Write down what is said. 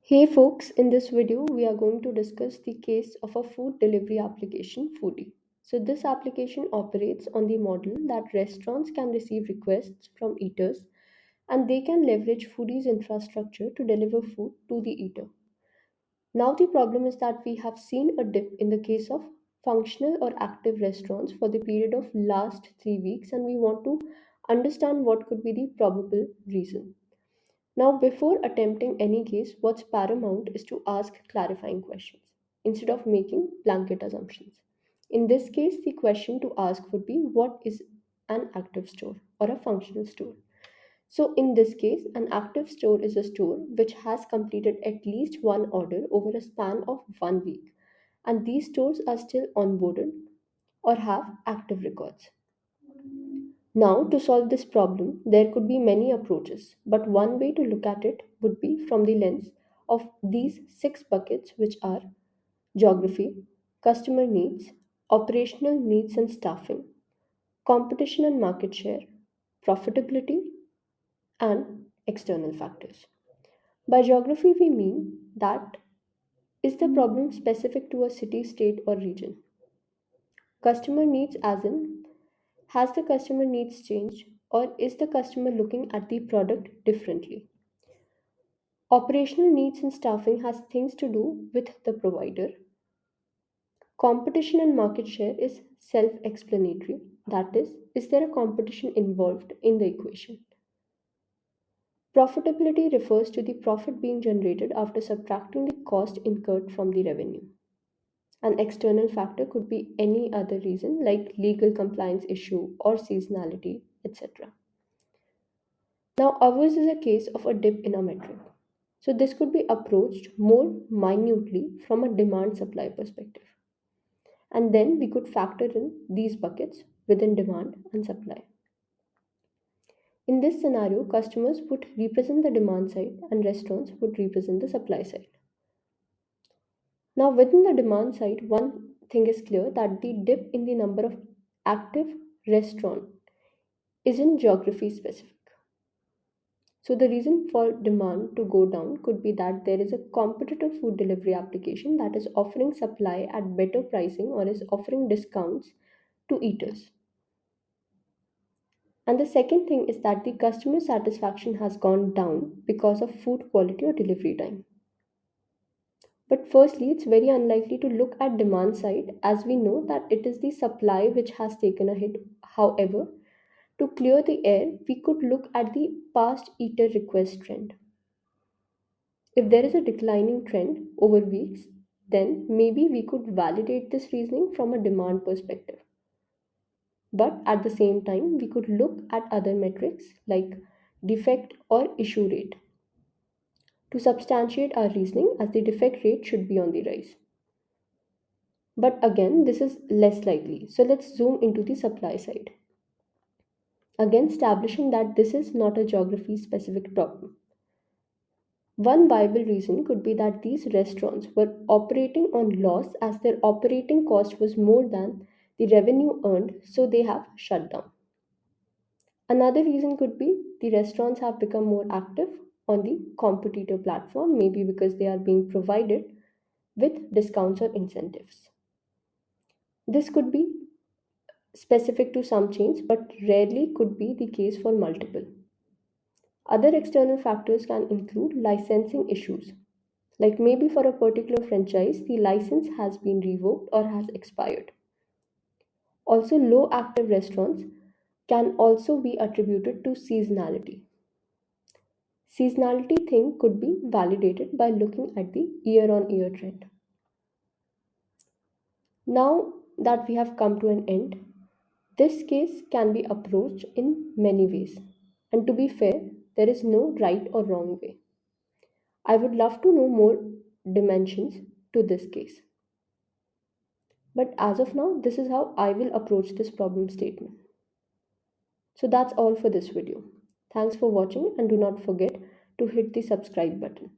Hey folks, in this video we are going to discuss the case of a food delivery application Foodie. So this application operates on the model that restaurants can receive requests from eaters and they can leverage Foodie's infrastructure to deliver food to the eater. Now the problem is that we have seen a dip in the case of functional or active restaurants for the period of last 3 weeks and we want to understand what could be the probable reason. Now, before attempting any case, what's paramount is to ask clarifying questions instead of making blanket assumptions. In this case, the question to ask would be what is an active store or a functional store? So, in this case, an active store is a store which has completed at least one order over a span of 1 week, and these stores are still onboarded or have active records. Now, to solve this problem, there could be many approaches, but one way to look at it would be from the lens of these six buckets, which are geography, customer needs, operational needs and staffing, competition and market share, profitability, and external factors. By geography, we mean that is the problem specific to a city, state, or region? Customer needs, as in, has the customer needs changed or is the customer looking at the product differently? Operational needs and staffing has things to do with the provider. Competition and market share is self explanatory. That is there a competition involved in the equation? Profitability refers to the profit being generated after subtracting the cost incurred from the revenue. An external factor could be any other reason like legal compliance issue or seasonality, etc. Now, ours is a case of a dip in a metric. So, this could be approached more minutely from a demand supply perspective. And then we could factor in these buckets within demand and supply. In this scenario, customers would represent the demand side and restaurants would represent the supply side. Now, within the demand side, one thing is clear that the dip in the number of active restaurant isn't geography specific. So the reason for demand to go down could be that there is a competitive food delivery application that is offering supply at better pricing or is offering discounts to eaters. And the second thing is that the customer satisfaction has gone down because of food quality or delivery time. But firstly, it's very unlikely to look at demand side as we know that it is the supply which has taken a hit. However, to clear the air, we could look at the past eater request trend. If there is a declining trend over weeks, then maybe we could validate this reasoning from a demand perspective. But at the same time, we could look at other metrics like defect or issue rate to substantiate our reasoning as the defect rate should be on the rise. But again, this is less likely. So let's zoom into the supply side. Again, establishing that this is not a geography specific problem. One viable reason could be that these restaurants were operating on loss as their operating cost was more than the revenue earned, so they have shut down. Another reason could be the restaurants have become more active on the competitor platform, maybe because they are being provided with discounts or incentives. This could be specific to some chains, but rarely could be the case for multiple. Other external factors can include licensing issues. Like maybe for a particular franchise, the license has been revoked or has expired. Also, low active restaurants can also be attributed to seasonality. Seasonality thing could be validated by looking at the year on year trend. Now that we have come to an end, this case can be approached in many ways. And to be fair, there is no right or wrong way. I would love to know more dimensions to this case. But as of now, this is how I will approach this problem statement. So that's all for this video. Thanks for watching and do not forget to hit the subscribe button.